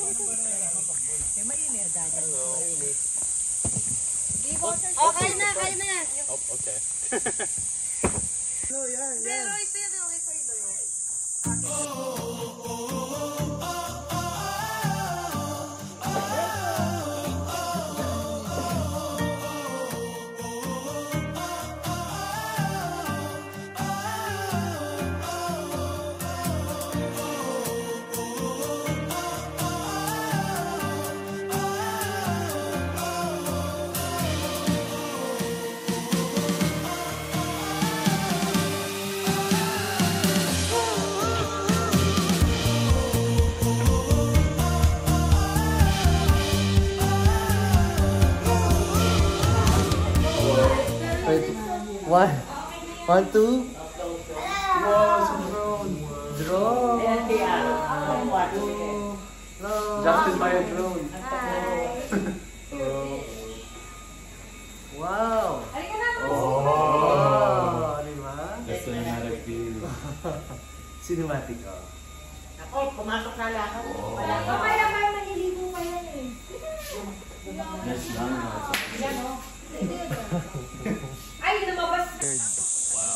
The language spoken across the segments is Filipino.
Mainit. Mainit. Oh, kain na, kain na. Oh, okay. No, yan. Pero ito yun, okay sa'yo doon. One, two. Wow, some drone. Drone. Justin by a drone. Wow. Oh, diba? The cinematic view. Cinematic, oh. Ako, pumasok na lang ako. Mamaya parang maliligo pa yan eh. Yes, Ay, lumabas.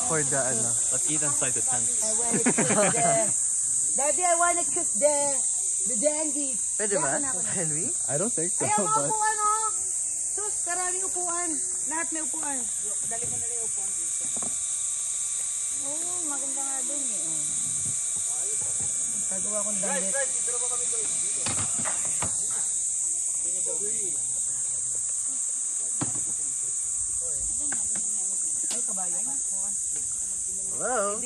For the ano. let's eat inside the tent. Daddy, I wanna cook the dandy. Pwede ba? Can we? I don't think so, Ayaw mo but... upuan, oh. Sus, karaming upuan. Lahat may upuan. Dali ko nila yung upuan dito. Oo, maganda nga dun eh. Kagawa kong damit. Ay, kabayo ka. Hello.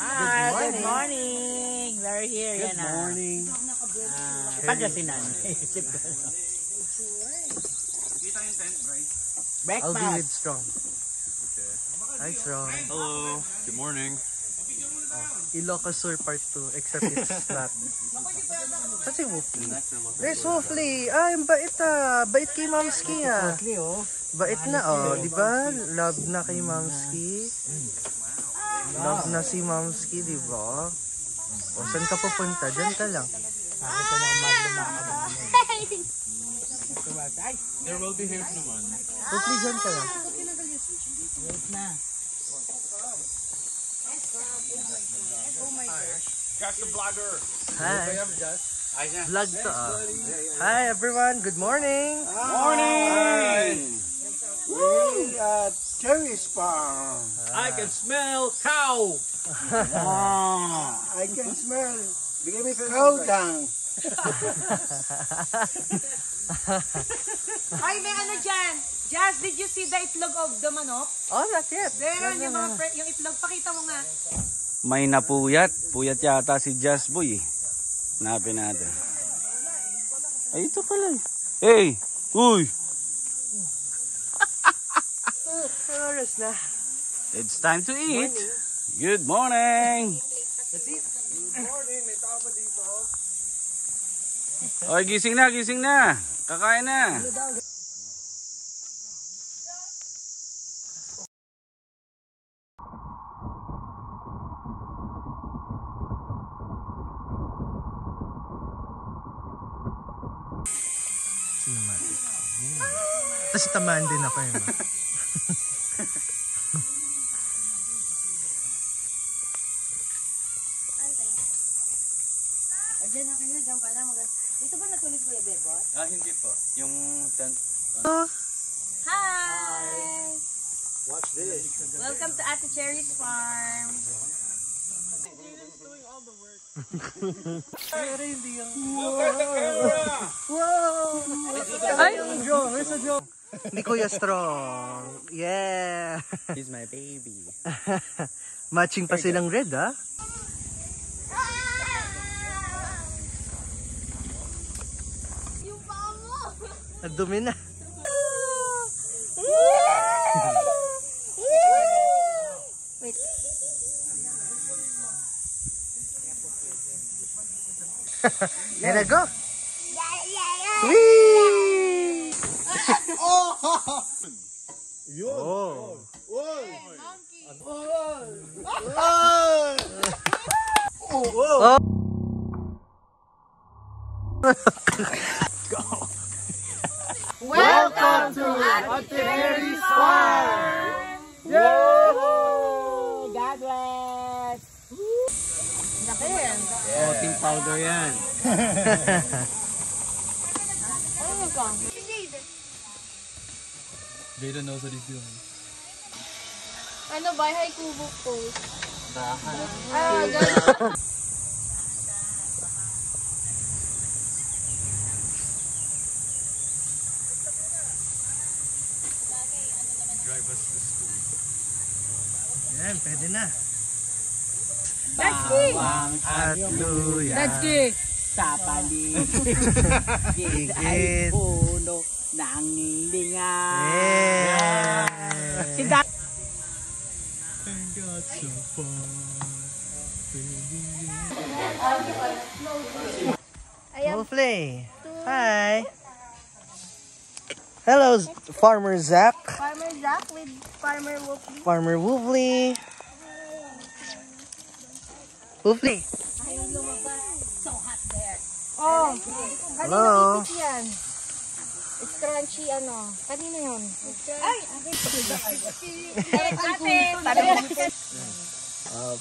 Hi, good morning. We're here. Good morning. Pagkasinan. I'll do it strong. Hi, strong. Hello. Good morning. Ilocos Sur Part 2, except it's not. Kasi Woofly. There's Woofly. Ah, yung bait ah. Bait kay Mamski ah. Bait na oh, di ba? Love na kay Mamski. Love na si Mamski, di ba? O, saan ka pupunta? Diyan ka lang. There will be hair naman. Woofly, diyan ka lang. Wait na. Josh the vlogger. Hi. Vlog to ah. Hi everyone, good morning. Morning! We at Cherry's Farm. I can smell cow. I can smell cow dung. Ay, may ano dyan. Jazz, did you see the itlog of the manok? Oh, not yet. There, yung mga yung itlog. Pakita mo nga. May napuyat. Puyat yata si Jazz Boy. Hanapin natin. Ay, ito pala. Hey! Uy! Oras na. It's time to eat. Good morning! Let's eat. Good morning, may tao ba dito? Oy, gising na, gising na. Kakain na. Cinematic. Tapos tamaan din ako yun. Diyan na kayo, diyan pa lang. Dito ba natulog ko yung bebot? Hindi po. Yung tent. Hi! Watch this. Welcome to Ate Cherry's Farm. Pero hindi yung... Wow! Ay! Where's the drone? Ni Kuya Strong. Yeah! He's my baby. Matching pa silang red, ha? Yung paa mo! Ang dumi na. Wait. There you go. Whee! Oh. Yes! Laki yan. Protein powder yan. Ano ka? Jada knows what he's doing. Ano ba? Hay kubo post. Ah, ganun. Yan, pwede na. Bawang At luya. That's good. sa paligid Higit. ay puno ng linga. Yeah. Si Dad. Ayan. Wolfley. Hi. Hello, Farmer Zach. Farmer Zach with Farmer Wolfie. Farmer Wolfley. Wolfley. Ayaw lumabas. So hot there. Oh, Hello. kanina isip yan. It's crunchy, ano. Kanina yun. Ay! Ate!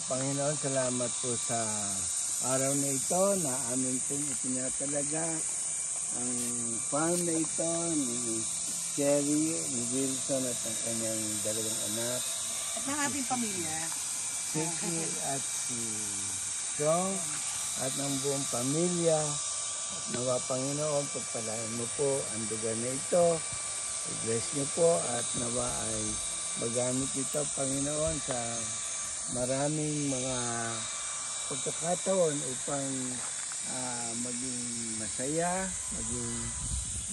Panginoon, salamat po sa araw na ito na amin pong itinatalaga ang farm na ito ni Cherry, ni Wilson at ang kanyang dalawang anak. At ng ating pamilya. Vicky at si Strong at ng buong pamilya. Nawa Panginoon, pagpalain mo po ang lugar na ito. I-bless niyo po at nawa ay magamit ito, Panginoon, sa maraming mga pagkakataon upang maging masaya, maging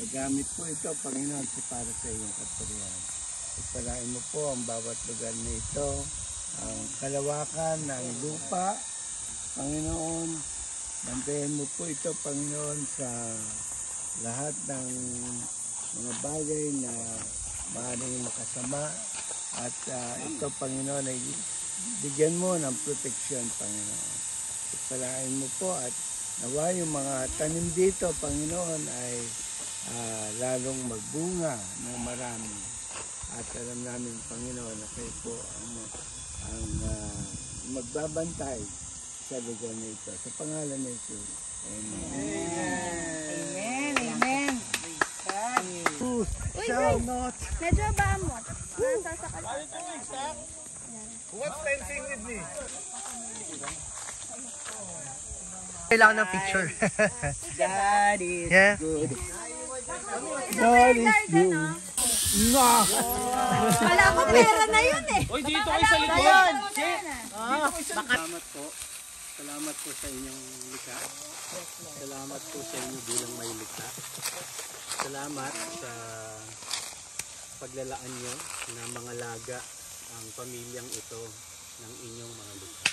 magamit po ito, Panginoon, para sa iyong kapurihan. Pagpalain mo po ang bawat lugar na ito, ang kalawakan ng lupa, Panginoon. Bantayan mo po ito, Panginoon, sa lahat ng mga bagay na maaaring makasama. At ito, Panginoon, ay bigyan mo ng proteksyon, Panginoon. Pagpalain mo po at nawa yung mga tanim dito, Panginoon, ay lalong magbunga ng marami. At alam namin, Panginoon, na kayo po ang magbabantay sa lugar na ito. Sa pangalan ni Jesus. Amen. Amen, amen. Shall not. Medyo baamot. Nasasakal. What's dancing with me? Kailangan ng picture. God is Yeah. good. God is good. Wala ko pera na yun eh. Uy, dito kayo sa likod. Salamat po. Salamat po sa inyong likha. Salamat po sa inyo bilang may likha. Salamat sa paglalaan nyo na mga laga ang pamilyang ito ng inyong mga likha.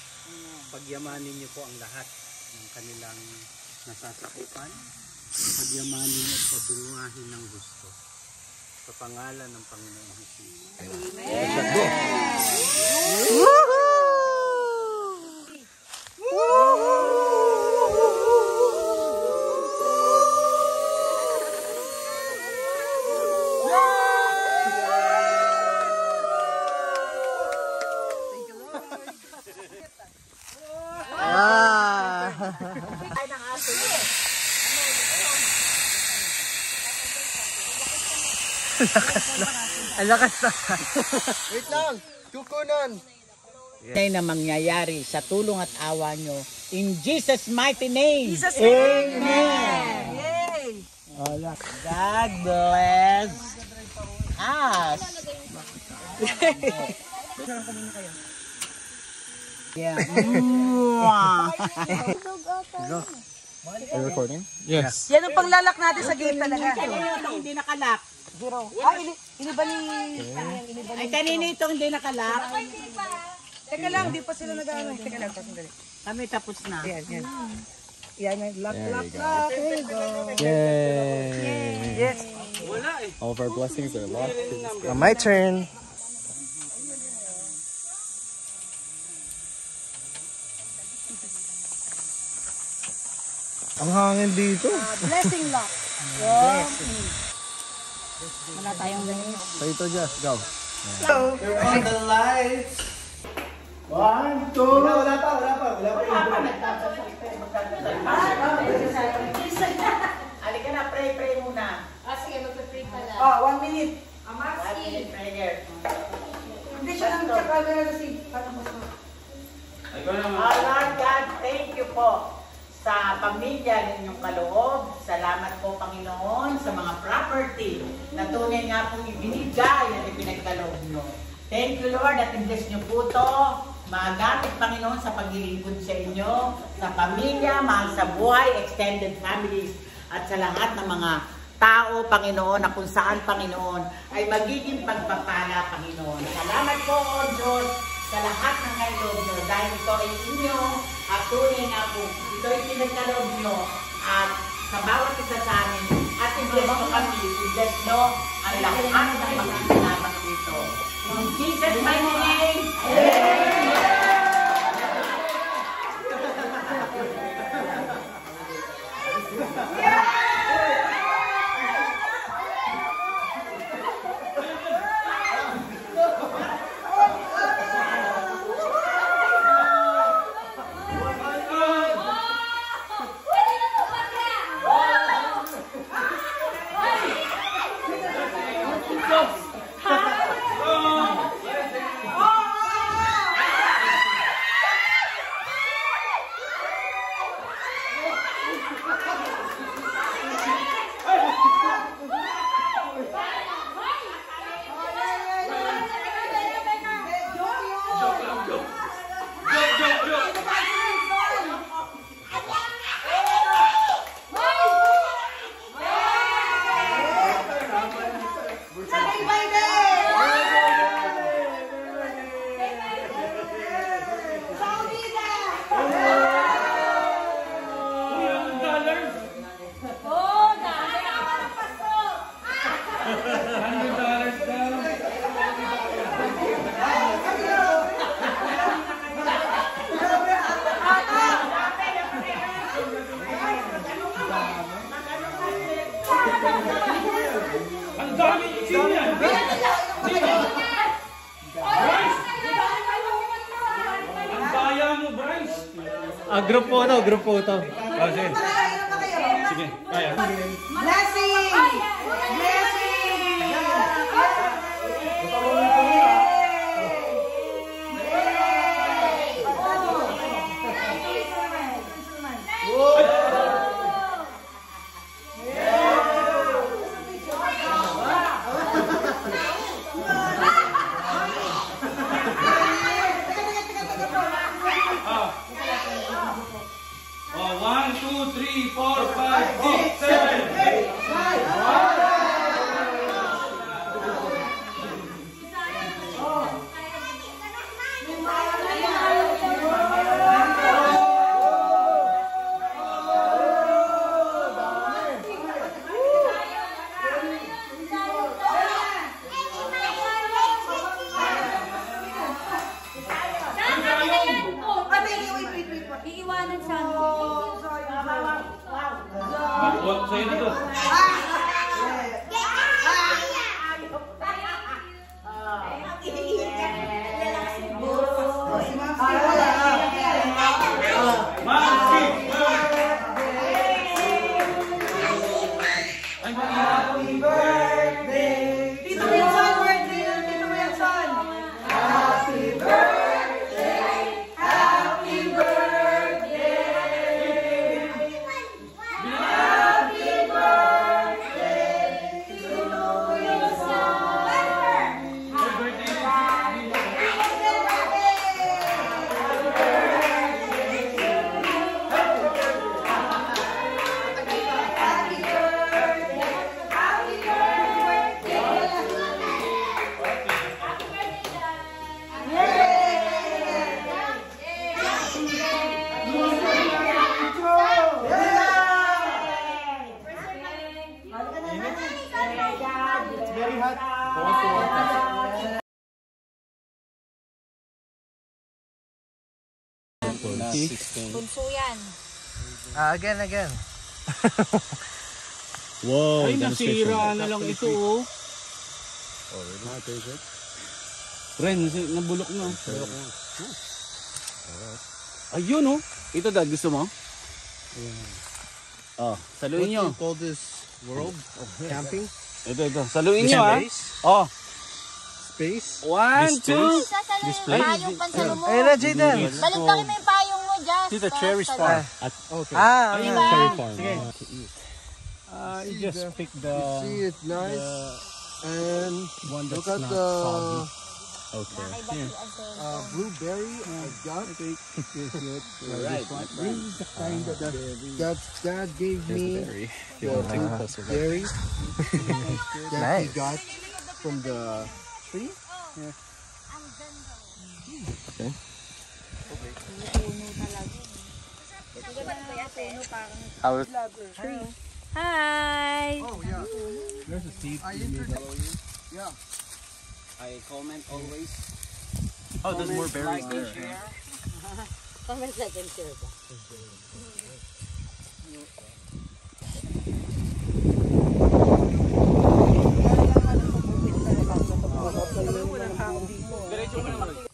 Pagyamanin niyo po ang lahat ng kanilang nasasakupan. Pagyamanin niyo at padulungahin ng gusto. Sa pangalan ng Panginoon Jesus. Ang lakas na. Wait lang! Tukunan! Na mangyayari sa tulong at awa nyo. In Jesus' mighty name. Jesus' Amen. Yay! God bless us. Yeah. Are you recording? Yes. Yan ang panglalak natin sa gate talaga. Hindi nakalak. Zero. Ah, iniba ni... Ay, kanina itong hindi nakalak. Teka lang, di pa sila nag-ano. Teka lang, sandali. Kami tapos na. Yan, yan. Yan, yan. Lock. There you go. Yay! Yes. All of our blessings are locked. My turn. Ang hangin dito. Blessing lock. Wala tayong So ito, Jess, go. Hello. Turn on the lights. 1, 2. Wala pa. Halika na, pray muna. Sige, magpa-pray pala. 1 minute. Amaski. 1 minute prayer. Hindi siya nang tsaka kasi. Lord God, thank you po sa pamilya ninyong kaloob. Salamat po, Panginoon, sa mga property na tunay nga pong ibinigay at ipinagkaloob nyo. Thank you, Lord, at i-bless nyo po ito. Magamit, Panginoon, sa paglilingkod sa inyo, sa pamilya, mahal sa buhay, extended families, at sa lahat ng mga tao, Panginoon, na kung saan, Panginoon, ay magiging pagpapala, Panginoon. Salamat po, O Diyos, sa lahat ng kailoob nyo, dahil ito ay inyo, at tunay nga po, ito ay pinagkaloob nyo, at sa bawat isa sa amin, at i-bless nyo kami, i-bless nyo ang lahat ng mga kinabang dito. In Jesus' mighty name, Group photo. Sige. Sige, kaya. Blessing! Iiwanan siya. Sa'yo na to. Bunso yan. Again. Wow, Ay, nasira na lang ito, oh. Oh, really? Ren, nabulok na. Ayun oh. Ito dad, gusto mo? Oh, saluin nyo. call this world of camping? Ito. Saluin nyo ha. Oh. Space? 1, 2. Sasaluhin mo payong pansalo mo. Ayun na, Jayden. Balik mo yung payong mo, Just. See the cherry farm. Okay. Sige. You just pick the See it nice. And one that's look at not the soggy. Okay. blueberry I got. Right. This is the kind that Dad gave me. The berry that he got from the tree. Hi! There's a seed. Yeah. I comment always. Oh, there's more berries Like there. and share. Comment second share ba? Diretso mo naman.